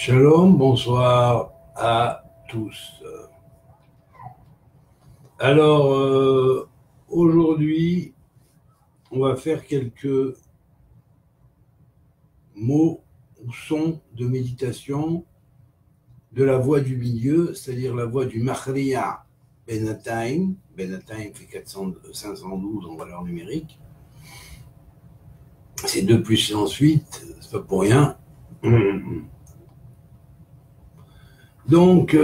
Shalom, bonsoir à tous. Alors, aujourd'hui, on va faire quelques mots ou sons de méditation de la voix du milieu, c'est-à-dire la voix du Machriya Benataim. Benataim fait 512 en valeur numérique. C'est 2 plus ensuite, c'est pas pour rien. Donc,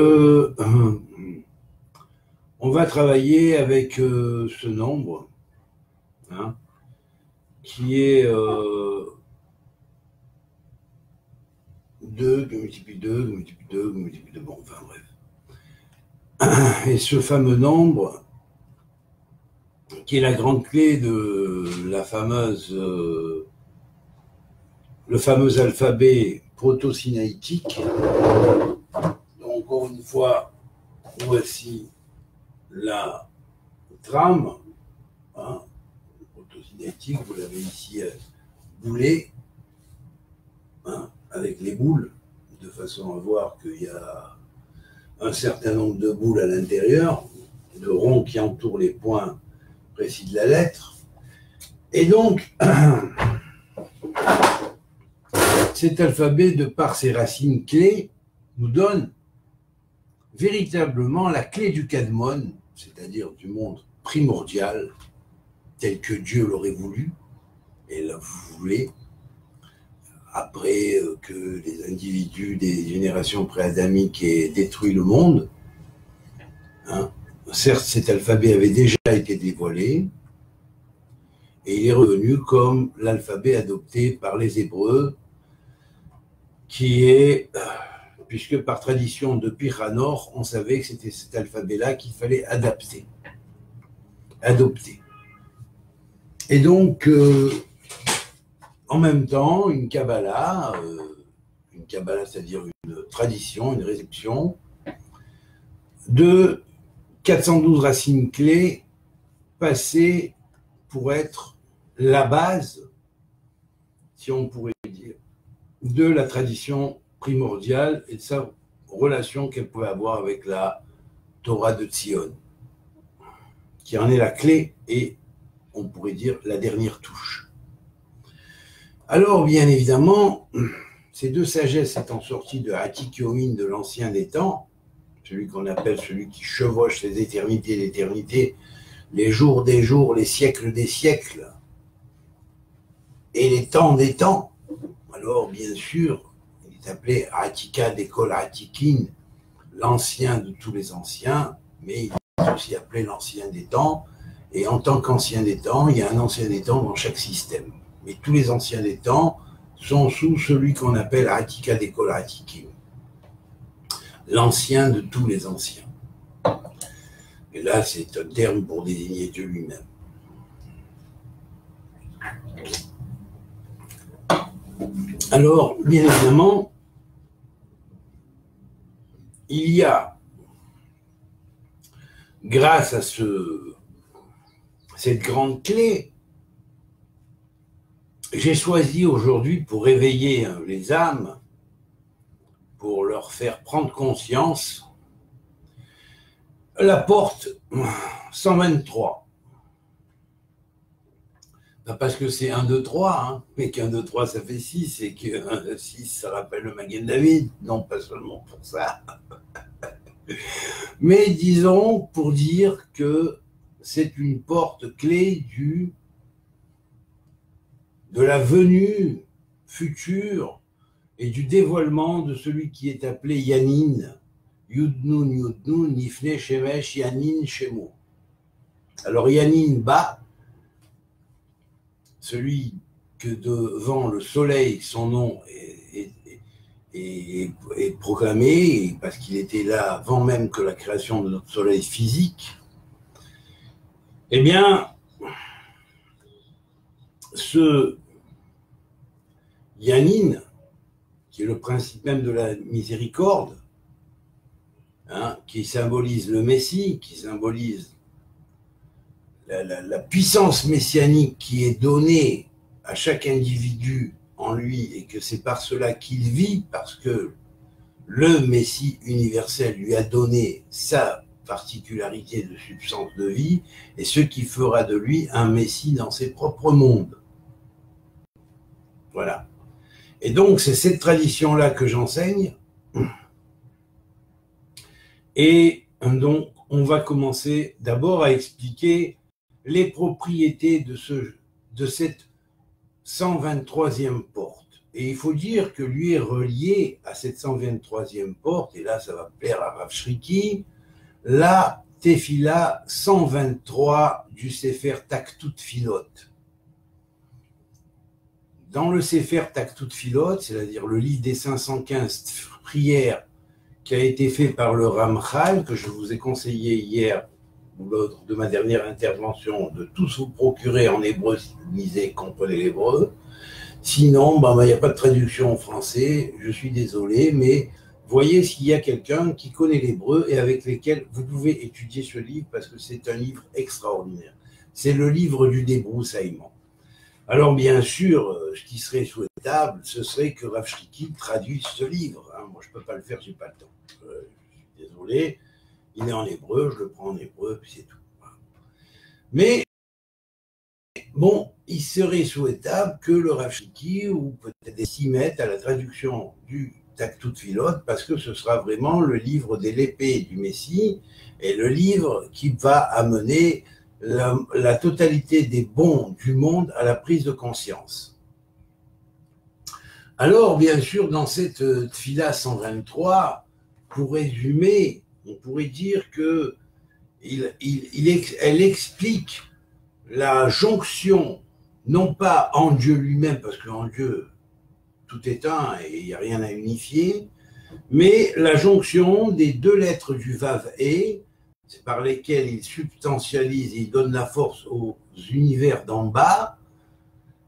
on va travailler avec ce nombre, hein, qui est 2, 2 multiplie 2, 2 multiplie 2, 2 multiplie 2, bon, enfin bref. Et ce fameux nombre, qui est la grande clé de la fameuse, le fameux alphabet proto-sinaïtique. Donc, encore une fois, voici la trame, hein, proto-sinaïtique, vous l'avez ici boulée, hein, avec les boules, de façon à voir qu'il y a un certain nombre de boules à l'intérieur, de ronds qui entourent les points précis de la lettre. Et donc, cet alphabet, de par ses racines clés, nous donne véritablement la clé du Kadmon, c'est-à-dire du monde primordial, tel que Dieu l'aurait voulu, et l'a voulu, après que les individus des générations pré-adamiques aient détruit le monde. Hein. Certes, cet alphabet avait déjà été dévoilé, et il est revenu comme l'alphabet adopté par les Hébreux, qui est, puisque par tradition depuis Hanor, on savait que c'était cet alphabet-là qu'il fallait adopter. Et donc, en même temps, une Kabbalah, c'est-à-dire une tradition, une réception, de 412 racines clés passées pour être la base, si on pourrait dire, de la tradition primordiale et de sa relation qu'elle pouvait avoir avec la Torah de Tzion, qui en est la clé et, on pourrait dire, la dernière touche. Alors, bien évidemment, ces deux sagesses étant sorties de Atik Yomin, de l'ancien des temps, celui qu'on appelle celui qui chevauche les éternités d'éternité, les jours des jours, les siècles des siècles, et les temps des temps. Alors, bien sûr, il est appelé Atika d'école Atikin, l'ancien de tous les anciens, mais il est aussi appelé l'ancien des temps, et en tant qu'ancien des temps, il y a un ancien des temps dans chaque système. Mais tous les anciens des temps sont sous celui qu'on appelle Atika d'école Atikin, l'ancien de tous les anciens. Et là, c'est un terme pour désigner Dieu lui-même. Alors, bien évidemment, il y a, grâce à cette grande clé, j'ai choisi aujourd'hui, pour réveiller les âmes, pour leur faire prendre conscience, la porte 123. Pas parce que c'est 1, 2, 3, hein, mais qu'un 2, 3 ça fait 6, et que 6 ça rappelle le Magen David. Non, pas seulement pour ça. Mais disons pour dire que c'est une porte clé de la venue future et du dévoilement de celui qui est appelé Yanin. Yudnun, Nifne, Shemesh, Yanin, Shemo. Alors Yanin Ba, celui que devant le soleil, son nom est proclamé, parce qu'il était là avant même que la création de notre soleil physique, eh bien, ce Yanin, qui est le principe même de la miséricorde, hein, qui symbolise le Messie, qui symbolise la puissance messianique qui est donnée à chaque individu en lui, et que c'est par cela qu'il vit, parce que le Messie universel lui a donné sa particularité de substance de vie, et ce qui fera de lui un Messie dans ses propres mondes. Voilà. Et donc, c'est cette tradition-là que j'enseigne. Et donc, on va commencer d'abord à expliquer les propriétés de cette 123e porte. Et il faut dire que lui est relié à cette 123e porte, et là, ça va plaire à Rav Shriki, la Tefila 123 du Sefer Taktut Filot. Dans le Sefer Taktut Filot, c'est-à-dire le livre des 515 prières qui a été fait par le Ramchal, que je vous ai conseillé hier, lors de ma dernière intervention, de tous vous procurer en hébreu si vous lisez et comprenez l'hébreu. Sinon, il n'y a pas de traduction en français, je suis désolé, mais voyez s'il y a quelqu'un qui connaît l'hébreu et avec lequel vous pouvez étudier ce livre, parce que c'est un livre extraordinaire. C'est le livre du débroussaillement. Alors bien sûr, ce qui serait souhaitable, ce serait que Rav Shriki traduise ce livre. Moi, je ne peux pas le faire, je n'ai pas le temps. Je suis désolé, il est en hébreu, je le prends en hébreu, puis c'est tout. Mais bon, il serait souhaitable que le Rav Shriki, ou peut-être s'y mette à la traduction du Taktut Filot, parce que ce sera vraiment le livre de l'épée du Messie, et le livre qui va amener la totalité des bons du monde à la prise de conscience. Alors, bien sûr, dans cette Tfila 123, pour résumer, on pourrait dire que elle explique la jonction, non pas en Dieu lui-même, parce qu'en Dieu, tout est un et il n'y a rien à unifier, mais la jonction des deux lettres du Vav E, c'est par lesquelles il substantialise et il donne la force aux univers d'en bas,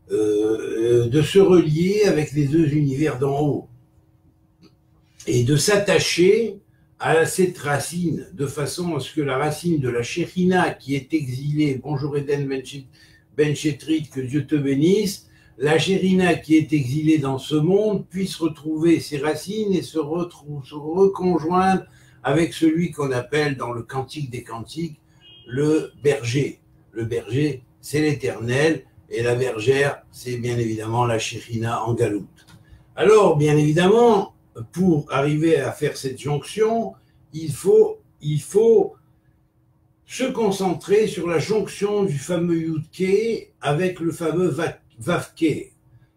de se relier avec les deux univers d'en haut et de s'attacher à cette racine de façon à ce que la racine de la Shekhinah qui est exilée, bonjour Eden Ben Chetrit, que Dieu te bénisse, la Shekhinah qui est exilée dans ce monde puisse retrouver ses racines et se reconjoindre avec celui qu'on appelle dans le Cantique des Cantiques le berger. Le berger, c'est l'Éternel, et la bergère, c'est bien évidemment la Shekhinah en galoute. Alors, bien évidemment, pour arriver à faire cette jonction, il faut se concentrer sur la jonction du fameux Yudke avec le fameux Vavke.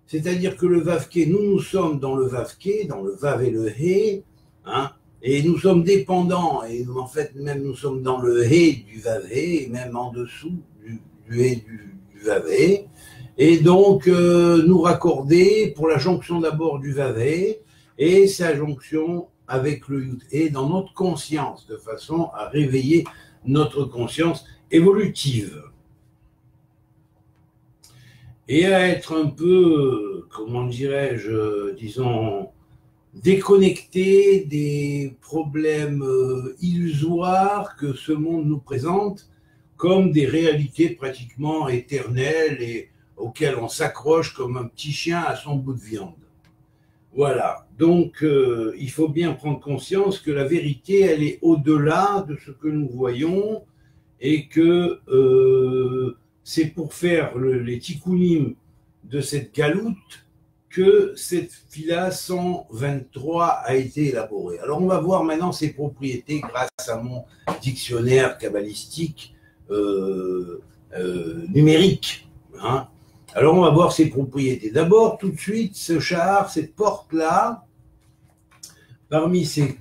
C'est-à-dire que le Vavke, nous sommes dans le Vavke, dans le Vav et le He, et nous sommes dépendants, et en fait même nous sommes dans le He du Vav et même en dessous du He du Vav, et donc nous raccorder pour la jonction d'abord du Vav et sa jonction avec le Yud et dans notre conscience, de façon à réveiller notre conscience évolutive et à être un peu, comment dirais-je, disons, déconnecté des problèmes illusoires que ce monde nous présente comme des réalités pratiquement éternelles et auxquelles on s'accroche comme un petit chien à son bout de viande. Voilà, donc il faut bien prendre conscience que la vérité, elle est au-delà de ce que nous voyons et que c'est pour faire les tikkunim de cette galoute que cette Tfila 123 a été élaborée. Alors on va voir maintenant ses propriétés grâce à mon dictionnaire kabbalistique numérique. Alors, on va voir ses propriétés. D'abord, tout de suite, ce char, cette porte-là, parmi ces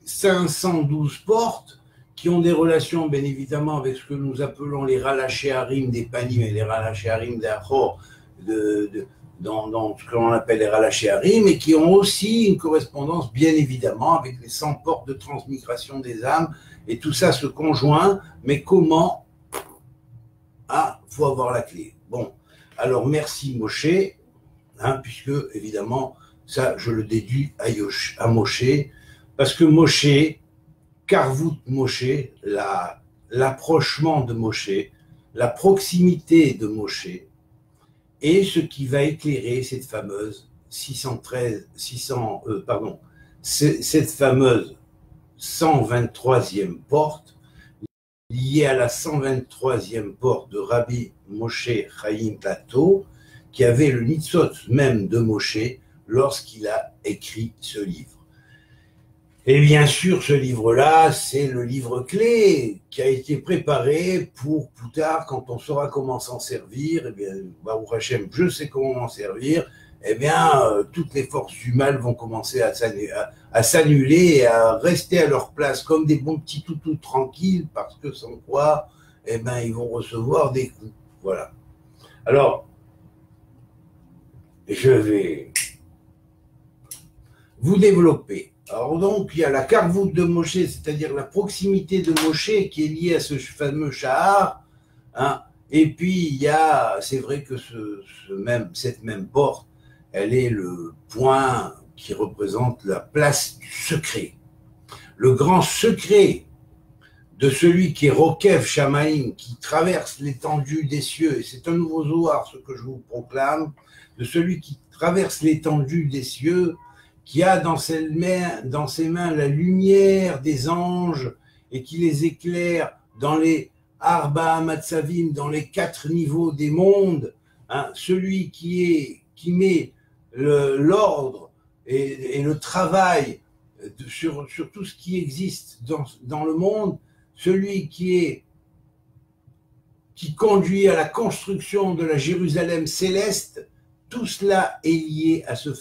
512 portes, qui ont des relations, bien évidemment, avec ce que nous appelons les Ralachéarim des Panim et les Ralachéarim des Achor, dans ce qu'on appelle les Ralachéarim, et qui ont aussi une correspondance, bien évidemment, avec les 100 portes de transmigration des âmes, et tout ça se conjoint, mais comment? Faut avoir la clé. Bon. Alors, merci Moshe, puisque, évidemment, ça, je le déduis à Moshe, parce que Moshe, Karvout Moshe, l'approchement de Moshe, la proximité de Moshe, est ce qui va éclairer cette fameuse cette fameuse 123e porte, liée à la 123e porte de Rabbi Moshe Chaim Plateau, qui avait le nitzot même de Moshe lorsqu'il a écrit ce livre. Et bien sûr, ce livre-là, c'est le livre clé qui a été préparé pour plus tard, quand on saura comment s'en servir. Eh bien, Baruch Hashem, je sais comment m'en servir. Eh bien, toutes les forces du mal vont commencer à s'annuler et à rester à leur place comme des bons petits toutous tranquilles, parce que sans quoi, eh bien, ils vont recevoir des coups. Voilà. Alors, je vais vous développer. Alors donc, il y a la carvoute de Moshe, c'est-à-dire la proximité de Moshe qui est liée à ce fameux Shahar, hein, et puis il y a, c'est vrai que cette même porte, elle est le point qui représente la place du secret. Le grand secret de celui qui est Rokev Shamaim, qui traverse l'étendue des cieux, et c'est un nouveau Zohar ce que je vous proclame, de celui qui traverse l'étendue des cieux, qui a dans ses mains la lumière des anges et qui les éclaire dans les Arba Matzavim, dans les 4 niveaux des mondes, hein, celui qui met l'ordre et le travail sur tout ce qui existe dans le monde, celui qui conduit à la construction de la Jérusalem céleste, tout cela est lié à cette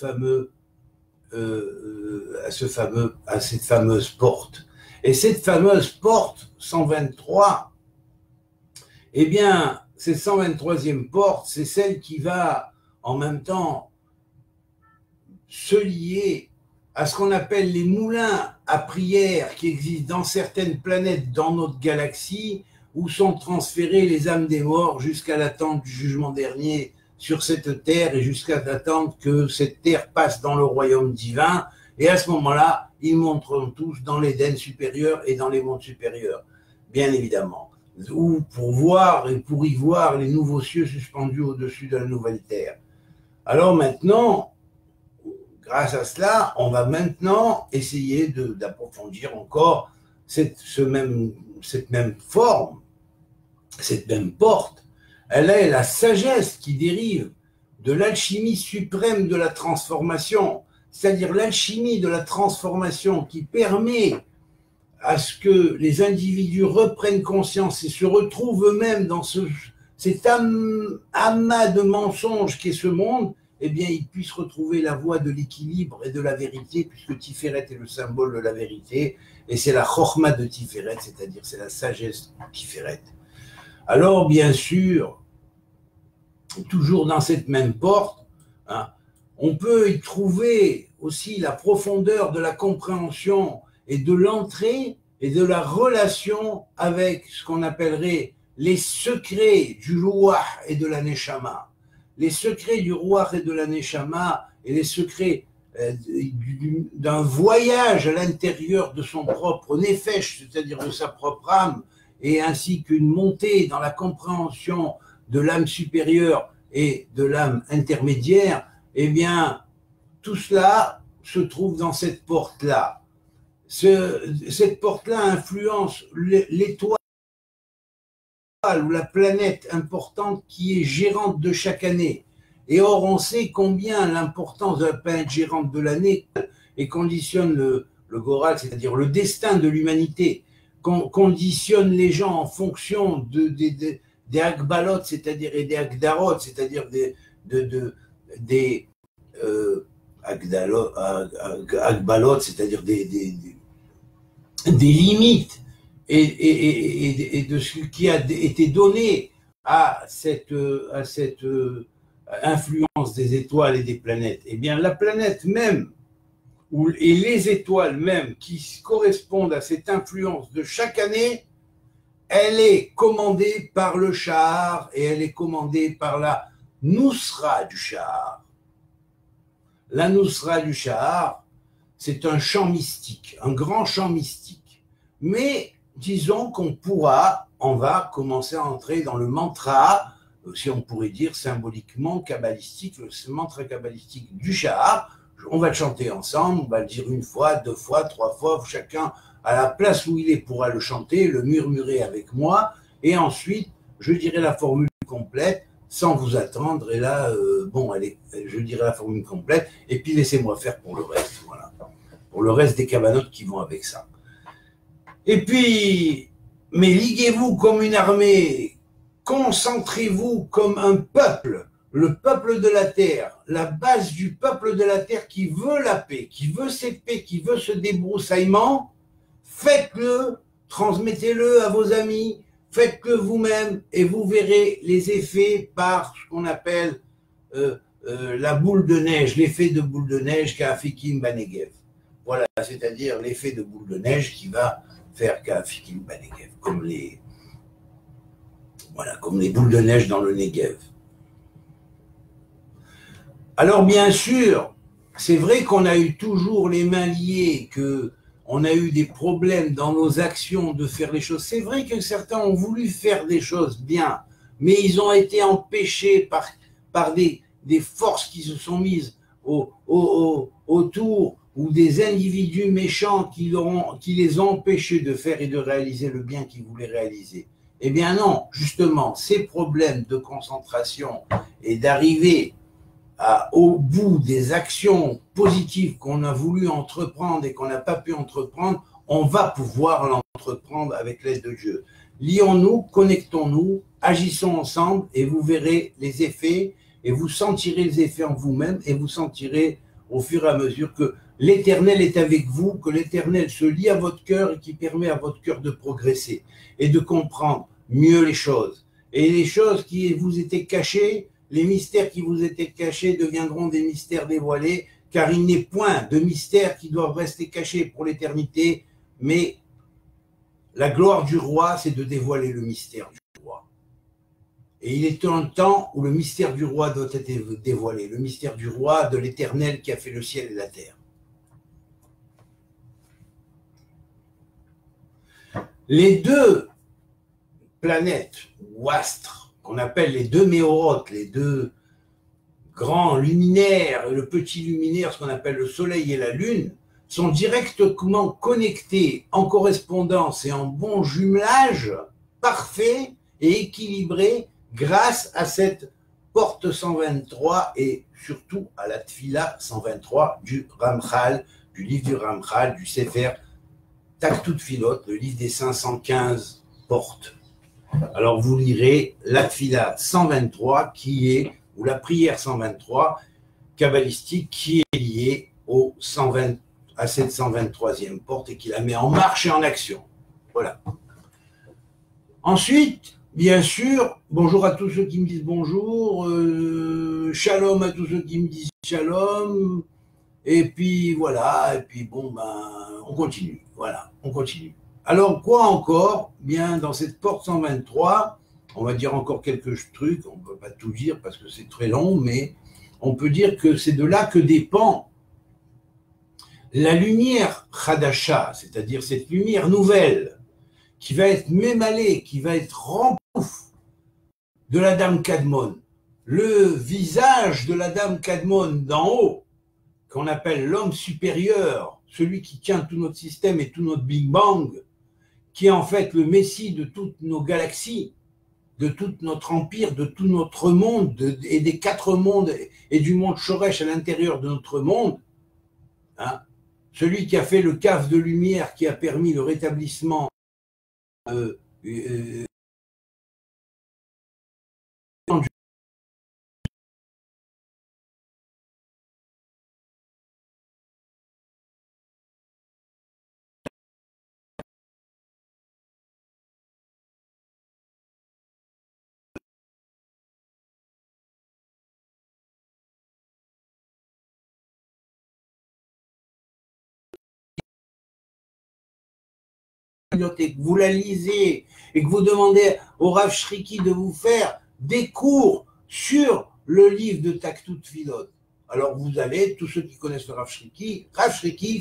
fameuse porte. Et cette fameuse porte 123, eh bien, cette 123e porte, c'est celle qui va en même temps se lier à ce qu'on appelle les moulins à prière qui existent dans certaines planètes dans notre galaxie, où sont transférées les âmes des morts jusqu'à l'attente du jugement dernier sur cette terre et jusqu'à attendre que cette terre passe dans le royaume divin. Et à ce moment-là, ils monteront tous dans l'Éden supérieur et dans les mondes supérieurs, bien évidemment, ou pour y voir les nouveaux cieux suspendus au-dessus de la nouvelle terre. Alors maintenant, grâce à cela, on va maintenant essayer d'approfondir encore cette même forme, cette même porte. Elle est la sagesse qui dérive de l'alchimie suprême de la transformation, c'est-à-dire l'alchimie de la transformation qui permet à ce que les individus reprennent conscience et se retrouvent eux-mêmes dans cet amas de mensonges qu'est ce monde, eh bien, ils puissent retrouver la voie de l'équilibre et de la vérité, puisque Tiferet est le symbole de la vérité, et c'est la Chokhma de Tiferet, c'est-à-dire c'est la sagesse de Tiferet. Alors, bien sûr, toujours dans cette même porte, hein, on peut y trouver aussi la profondeur de la compréhension et de l'entrée et de la relation avec ce qu'on appellerait les secrets du Ruach et de la Neshama. Les secrets du Ruach et de la Neshama et les secrets d'un voyage à l'intérieur de son propre Nefesh, c'est-à-dire de sa propre âme, et ainsi qu'une montée dans la compréhension de l'âme supérieure et de l'âme intermédiaire, eh bien, tout cela se trouve dans cette porte-là. Cette porte-là influence l'étoile ou la planète importante qui est gérante de chaque année. Et or, on sait combien l'importance de la planète gérante de l'année et conditionne le Goral, c'est-à-dire le destin de l'humanité, conditionne les gens en fonction des Agbalot, c'est-à-dire et des Agdarot, c'est-à-dire des Agbalot, c'est-à-dire des limites et de ce qui a été donné à cette influence des étoiles et des planètes. Eh bien, la planète même et les étoiles même qui correspondent à cette influence de chaque année, elle est commandée par le Shahar et elle est commandée par la Nusra du Shahar. La Nusra du Shahar, c'est un chant mystique, un grand chant mystique. Mais disons on va commencer à entrer dans le mantra, si on pourrait dire symboliquement kabbalistique, le mantra kabbalistique du Shahar. On va le chanter ensemble, on va le dire une fois, deux fois, trois fois, chacun à la place où il est pourra le chanter, le murmurer avec moi, et ensuite, je dirai la formule complète, sans vous attendre, et là, bon, allez, je dirai la formule complète, et puis laissez-moi faire pour le reste, voilà, pour le reste des cavanotes qui vont avec ça. Et puis, mais liguez-vous comme une armée, concentrez-vous comme un peuple, le peuple de la terre, la base du peuple de la terre qui veut la paix, qui veut cette paix, qui veut ce débroussaillement, faites-le, transmettez-le à vos amis, faites-le vous-même et vous verrez les effets par ce qu'on appelle la boule de neige, l'effet de boule de neige qu'a Afikim Banegev. Voilà, c'est-à-dire l'effet de boule de neige qui va faire qu'a Afikim Banegev, comme les boules de neige dans le Negev. Alors bien sûr, c'est vrai qu'on a eu toujours les mains liées, qu'on a eu des problèmes dans nos actions de faire les choses. C'est vrai que certains ont voulu faire des choses bien, mais ils ont été empêchés par des forces qui se sont mises autour, ou des individus méchants qui les ont empêchés de faire et de réaliser le bien qu'ils voulaient réaliser. Eh bien non, justement, ces problèmes de concentration et d'arriver au bout des actions positives qu'on a voulu entreprendre et qu'on n'a pas pu entreprendre, on va pouvoir l'entreprendre avec l'aide de Dieu. Lions-nous, connectons-nous, agissons ensemble et vous verrez les effets et vous sentirez les effets en vous-même et vous sentirez au fur et à mesure que l'Éternel est avec vous, que l'Éternel se lie à votre cœur et qui permet à votre cœur de progresser et de comprendre mieux les choses. Et les choses qui vous étaient cachées, les mystères qui vous étaient cachés deviendront des mystères dévoilés, car il n'est point de mystères qui doivent rester cachés pour l'éternité, mais la gloire du roi, c'est de dévoiler le mystère du roi. Et il est un temps où le mystère du roi doit être dévoilé, le mystère du roi, de l'Éternel qui a fait le ciel et la terre. Les deux planètes ou astres, qu'on appelle les deux méorotes, les deux grands luminaires, le petit luminaire, ce qu'on appelle le soleil et la lune, sont directement connectés en correspondance et en bon jumelage parfait et équilibré grâce à cette porte 123 et surtout à la Tfila 123 du Ramchal, du livre du Ramchal, du Sefer Taktut Filot, le livre des 515 portes. Alors vous lirez la Tfila 123 qui est, ou la prière 123 kabbalistique qui est liée à cette 123e porte et qui la met en marche et en action. Voilà. Ensuite, bien sûr, bonjour à tous ceux qui me disent bonjour, shalom à tous ceux qui me disent shalom, et puis voilà, et puis bon, on continue, voilà, on continue. Alors, quoi encore? Bien, dans cette porte 123, on va dire encore quelques trucs, on ne peut pas tout dire parce que c'est très long, mais on peut dire que c'est de là que dépend la lumière Chadasha, c'est-à-dire cette lumière nouvelle, qui va être mémalée, qui va être remplie de la Dame Kadmon. Le visage de la Dame Kadmon d'en haut, qu'on appelle l'homme supérieur, celui qui tient tout notre système et tout notre Big Bang, qui est en fait le Messie de toutes nos galaxies, de tout notre empire, de tout notre monde, et des 4 mondes, et du monde Shoresh à l'intérieur de notre monde, hein, celui qui a fait le cave de lumière, qui a permis le rétablissement et que vous la lisez et que vous demandez au Rav Shriki de vous faire des cours sur le livre de Taktut Filot. Alors vous allez, tous ceux qui connaissent le Rav Shriki,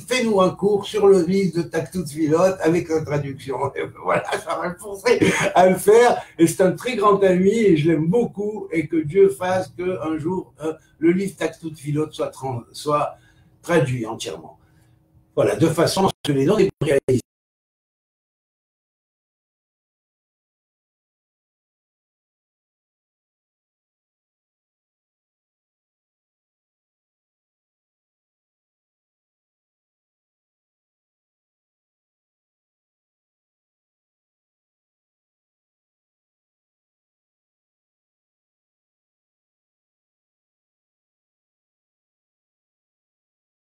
fais-nous un cours sur le livre de Taktut Filot avec la traduction. Et voilà, ça va me forcer à le faire. Et c'est un très grand ami et je l'aime beaucoup et que Dieu fasse qu'un jour le livre Taktut Filot soit traduit entièrement. Voilà, de façon à ce que les noms des réalisés.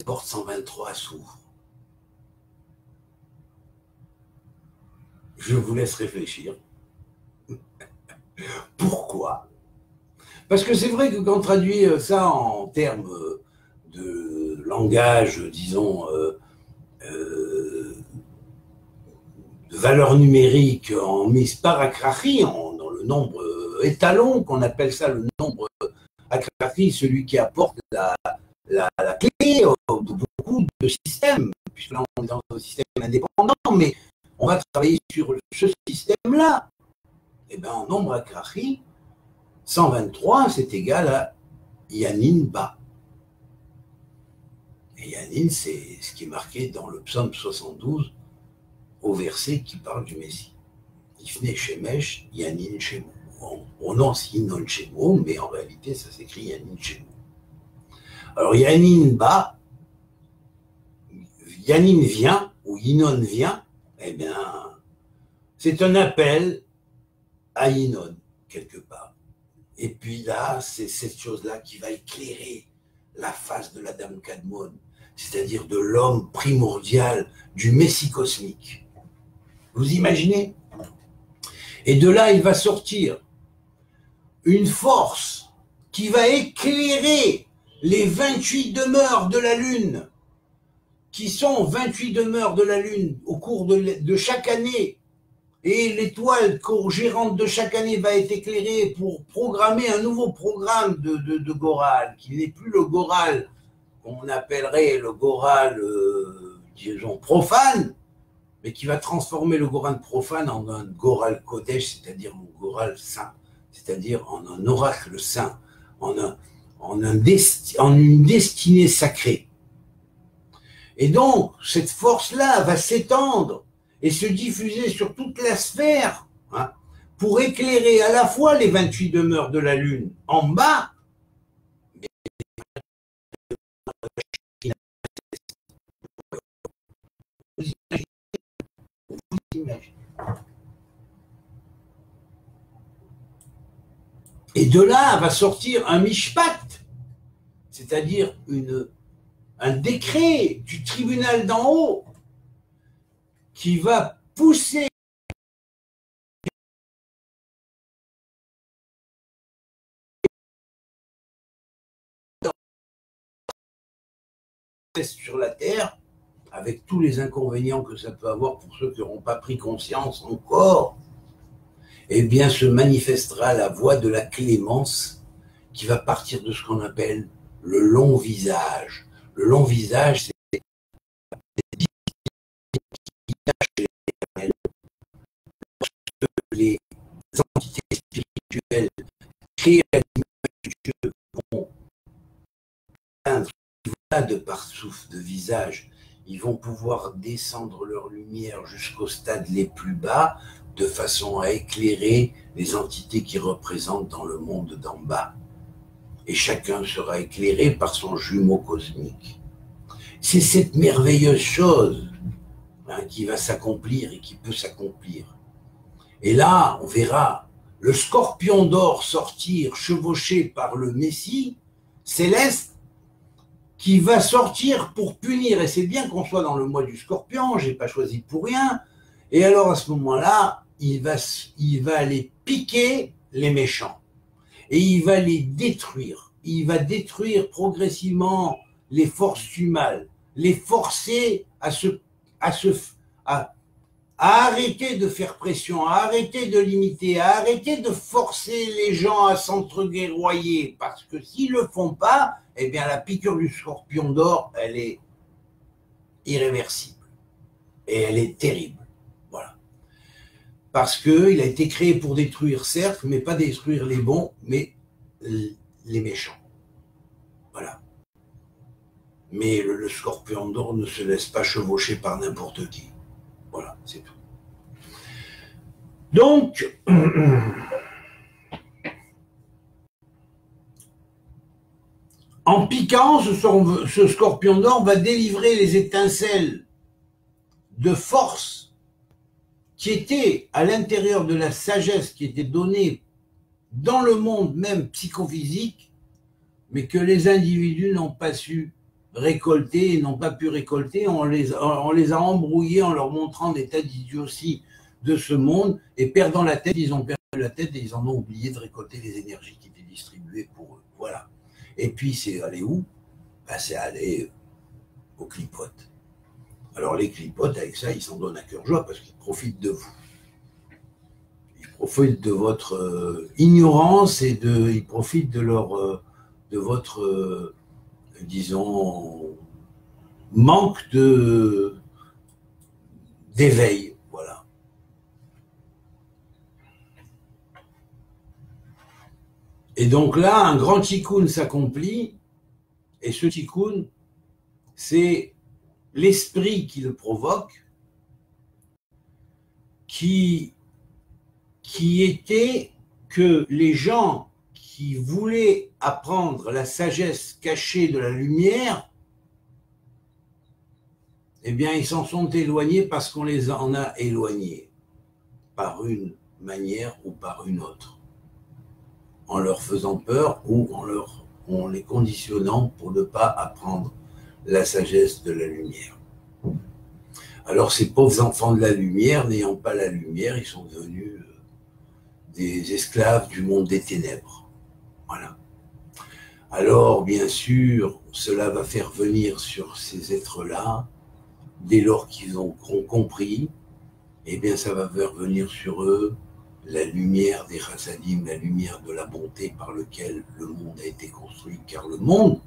Porte 123 s'ouvre. Je vous laisse réfléchir. Pourquoi? Parce que c'est vrai que quand on traduit ça en termes de langage, disons, de valeur numérique en mise par akrachi, dans le nombre étalon, qu'on appelle ça le nombre akrachi, celui qui apporte la clé de beaucoup de systèmes, puisque là on est dans un système indépendant, mais on va travailler sur ce système-là. Et bien en nombre akrachi, 123, c'est égal à Yanin Ba. Et Yanin, c'est ce qui est marqué dans le psaume 72, au verset qui parle du Messie. Ifne Shemesh, Yanin Shemo. On prononce Yinon Shemo, mais en réalité, ça s'écrit Yanin Shemo. Alors, Yanin Ba, Yanin vient, ou Yinon vient, eh bien, c'est un appel à Yinon, quelque part. Et puis là, c'est cette chose-là qui va éclairer la face de l'Adam Kadmon, c'est-à-dire de l'homme primordial, du Messie cosmique. Vous imaginez? Et de là, il va sortir une force qui va éclairer les 28 demeures de la Lune, qui sont 28 demeures de la Lune au cours de chaque année. Et l'étoile co-gérante de chaque année va être éclairée pour programmer un nouveau programme de Goral, qui n'est plus le Goral qu'on appellerait le Goral, disons, profane, mais qui va transformer le Goral profane en un Goral Kodesh, c'est-à-dire un Goral saint, c'est-à-dire en un oracle saint, en une destinée sacrée. Et donc, cette force-là va s'étendre et se diffuser sur toute la sphère, hein, pour éclairer à la fois les 28 demeures de la Lune en bas, et de là va sortir un mishpat, c'est-à-dire un décret du tribunal d'en haut qui va pousser sur la terre, avec tous les inconvénients que ça peut avoir pour ceux qui n'auront pas pris conscience encore, eh bien se manifestera la voie de la clémence qui va partir de ce qu'on appelle le long visage. Le long visage, c'est les entités spirituelles créées à l'image de Dieu vont atteindre de par souffle de visage, ils vont pouvoir descendre leur lumière jusqu'aux stades les plus bas de façon à éclairer les entités qui représentent dans le monde d'en bas. Et chacun sera éclairé par son jumeau cosmique. C'est cette merveilleuse chose, hein, qui va s'accomplir et qui peut s'accomplir. Et là, on verra le scorpion d'or sortir, chevauché par le Messie céleste, qui va sortir pour punir. Et c'est bien qu'on soit dans le mois du scorpion, je n'ai pas choisi pour rien. Et alors, à ce moment-là, il va aller piquer les méchants. Et il va les détruire. Il va détruire progressivement les forces du mal, les forcer à arrêter de faire pression, à arrêter de limiter, à arrêter de forcer les gens à s'entre-guerroyer. Parce que s'ils ne le font pas, eh bien la piqûre du scorpion d'or, elle est irréversible. Et elle est terrible. Voilà. Parce qu'il a été créé pour détruire, certes, mais pas détruire les bons, mais les méchants. Voilà. Mais le scorpion d'or ne se laisse pas chevaucher par n'importe qui. Voilà, c'est tout. Donc, en piquant, ce scorpion d'or va délivrer les étincelles de force qui étaient à l'intérieur de la sagesse qui était donnée dans le monde même psychophysique, mais que les individus n'ont pas su récolter et n'ont pas pu récolter. On les a embrouillés en leur montrant des tas d'idioties de ce monde, et perdant la tête, ils ont perdu la tête et ils en ont oublié de récolter les énergies qui étaient distribuées pour eux. Voilà. Et puis c'est allé où? Ben, c'est allé aux clipotes. Alors les clipotes, avec ça, ils s'en donnent à cœur joie parce qu'ils profitent de vous. Ils profitent de votre ignorance et ils profitent de votre, disons, manque d'éveil. Voilà. Et donc là, un grand tikkun s'accomplit, et ce tikkun, c'est l'esprit qui le provoque, qui était que les gens qui voulaient apprendre la sagesse cachée de la lumière, eh bien, ils s'en sont éloignés parce qu'on les en a éloignés, par une manière ou par une autre, en leur faisant peur ou en les conditionnant pour ne pas apprendre la sagesse de la lumière. Alors ces pauvres enfants de la lumière, n'ayant pas la lumière, ils sont devenus des esclaves du monde des ténèbres. Voilà. Alors, bien sûr, cela va faire venir sur ces êtres-là, dès lors qu'ils ont compris, eh bien ça va faire venir sur eux la lumière des Chassadim, la lumière de la bonté par laquelle le monde a été construit, car le monde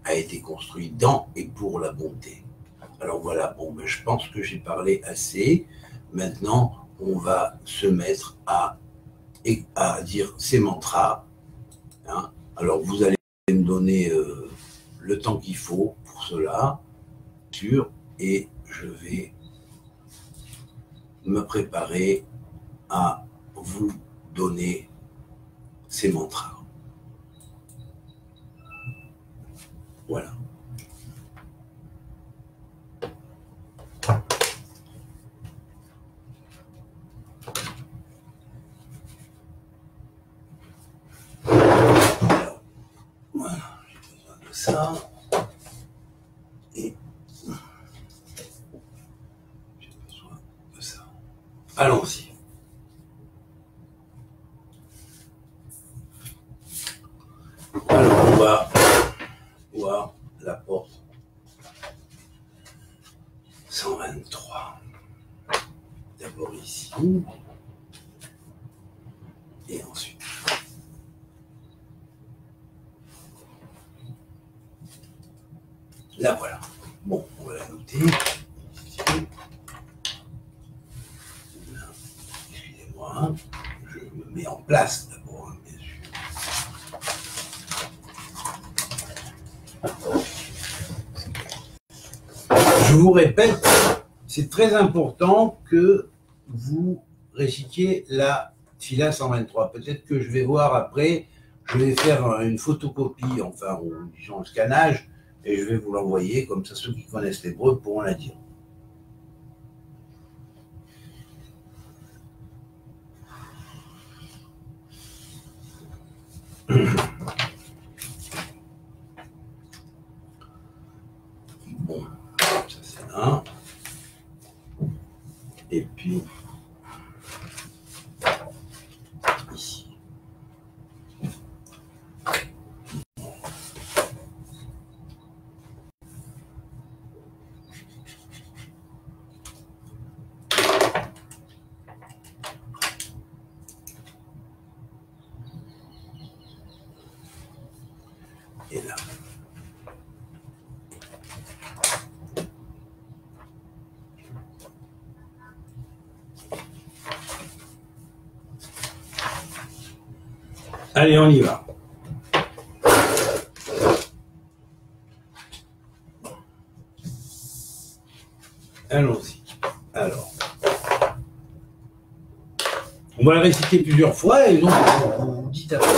a été construit dans et pour la bonté. Alors voilà, bon, ben, je pense que j'ai parlé assez. Maintenant, on va se mettre à dire ces mantras. Hein. Alors vous allez me donner le temps qu'il faut pour cela, sûr, et je vais me préparer à vous donner ces mantras. Voilà. Alors, voilà, j'ai besoin de ça. Et j'ai besoin de ça. Allons-y. Alors, on va voir la porte 123. D'abord ici. Et ensuite. Là, voilà. Bon, on va la noter. Ici. Là, excusez-moi. Je me mets en place d'abord, hein, bien sûr. Je vous répète, c'est très important que vous récitiez la Tfila 123. Peut-être que je vais voir après, je vais faire une photocopie, enfin, ou disons un scannage, et je vais vous l'envoyer, comme ça ceux qui connaissent l'hébreu pourront la dire. Bon, ça c'est là. Et puis, ici. Et là. Allez, on y va. Allons-y. Alors, on va le réciter plusieurs fois et donc vous dites à peu près.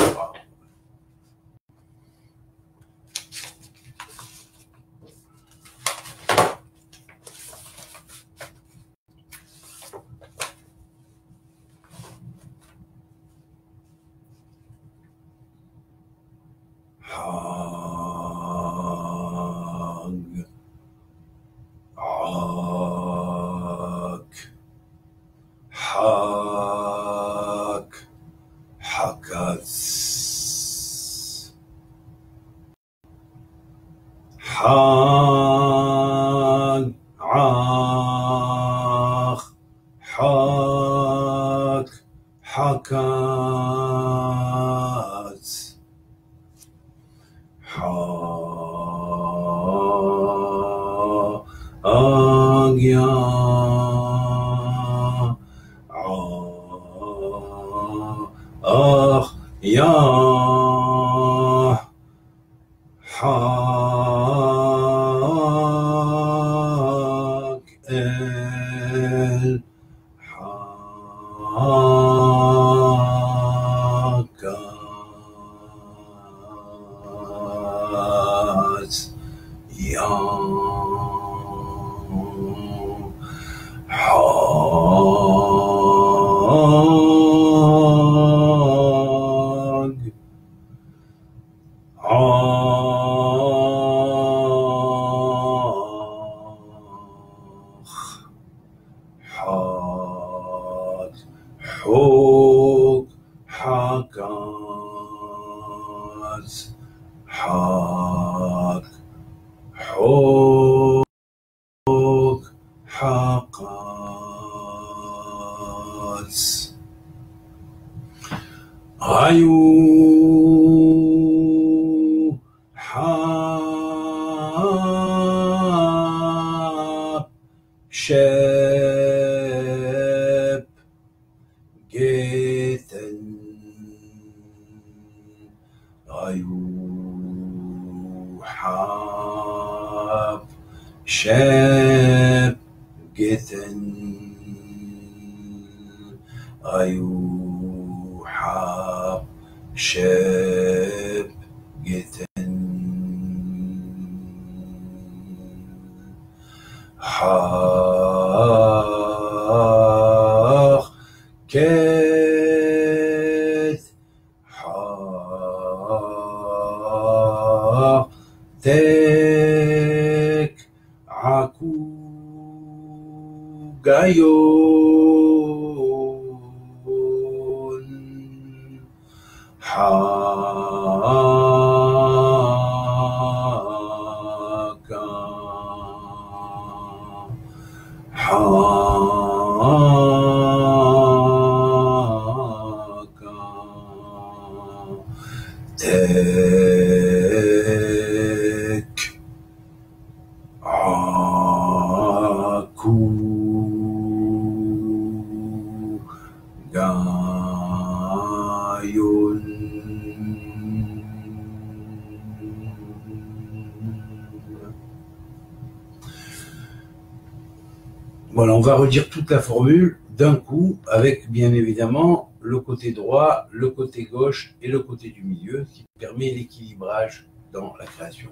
Voilà, on va redire toute la formule d'un coup, avec bien évidemment le côté droit, le côté gauche et le côté du milieu, ce qui permet l'équilibrage dans la création.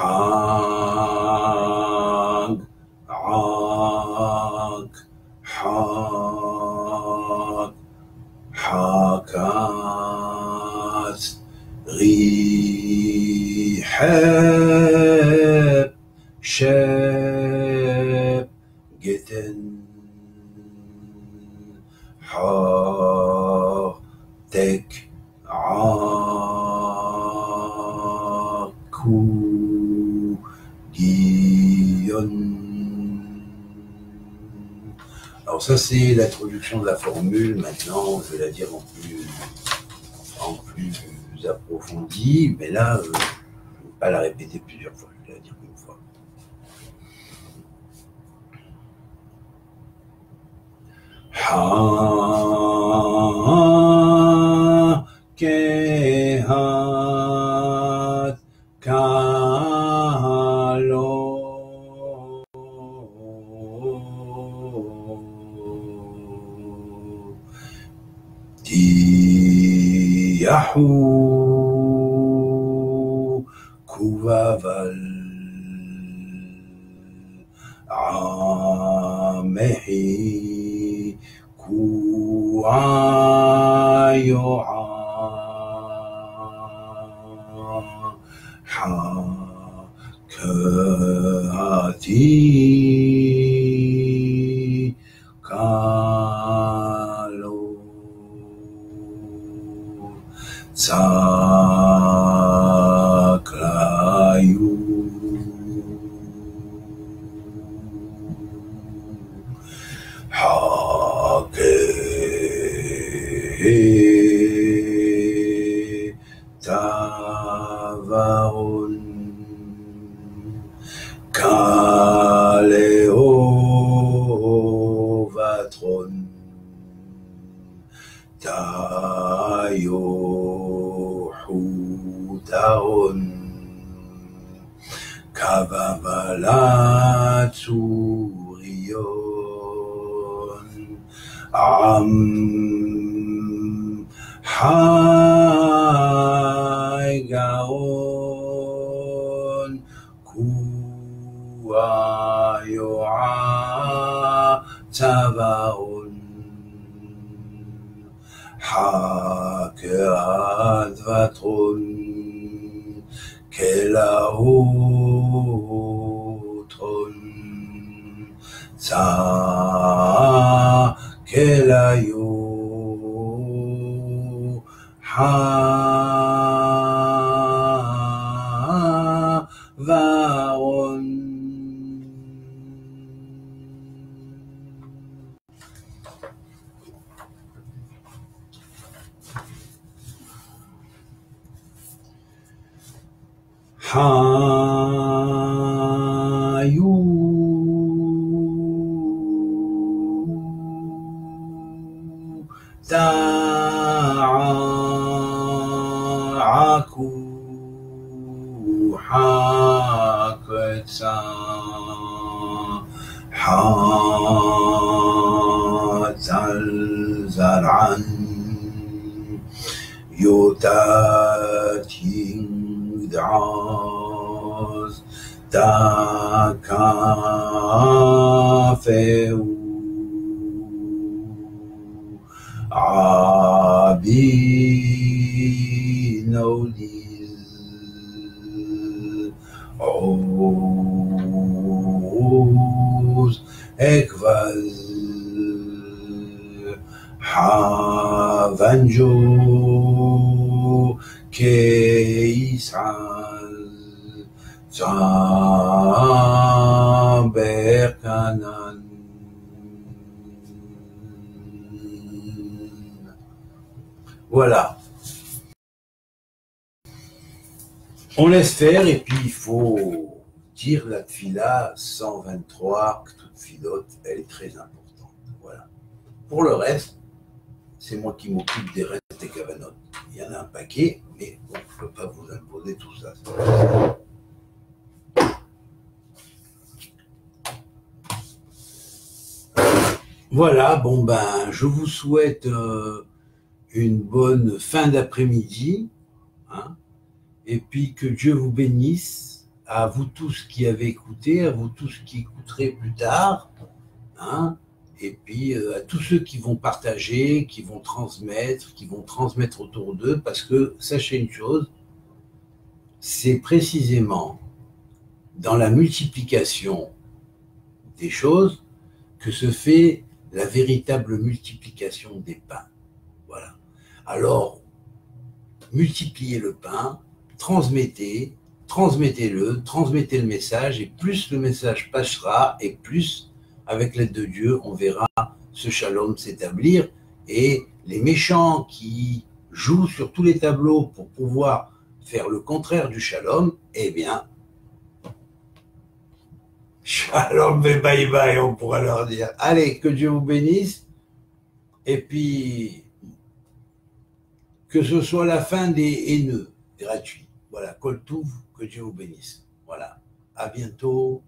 Hang, hang, hang, hakat, rihab, shab, geten, tek, aku, guillon. Alors ça c'est l'introduction de la formule. Maintenant je vais la dire en plus approfondie, mais là je ne vais pas la répéter plusieurs fois, je vais la dire une fois. Ha kehat kalo Tiyahu kuvaval amehi kuayoa hakati kalo saklayu hake tavaon kaleo vatron tayo hutaron kavavalaturion am haigaon kuayoa tavaon hakead vatron kelaotron sa kelayo varon. Hayu ta'aku hakatsa hatal zar'an yotating da'az takafeu abinoliz oz ekvaz havanjo keisaz zaberkanan. Voilà. On laisse faire et puis il faut dire la tfila 123, que toute filote, elle est très importante. Voilà. Pour le reste, c'est moi qui m'occupe des restes des cavanotes. Il y en a un paquet, mais bon, je ne peux pas vous imposer tout ça. Voilà, bon ben, je vous souhaite une bonne fin d'après-midi, hein, et puis que Dieu vous bénisse, à vous tous qui avez écouté, à vous tous qui écouterez plus tard, hein, et puis à tous ceux qui vont partager, qui vont transmettre autour d'eux, parce que sachez une chose, c'est précisément dans la multiplication des choses que se fait la véritable multiplication des pains. Voilà. Alors, multipliez le pain, transmettez-le, transmettez le message, et plus le message passera, et plus, avec l'aide de Dieu, on verra ce shalom s'établir, et les méchants qui jouent sur tous les tableaux pour pouvoir faire le contraire du shalom, eh bien, shalom et bye bye, on pourra leur dire. Allez, que Dieu vous bénisse, et puis que ce soit la fin des haineux gratuits. Voilà, Kol Touv, que Dieu vous bénisse. Voilà, à bientôt.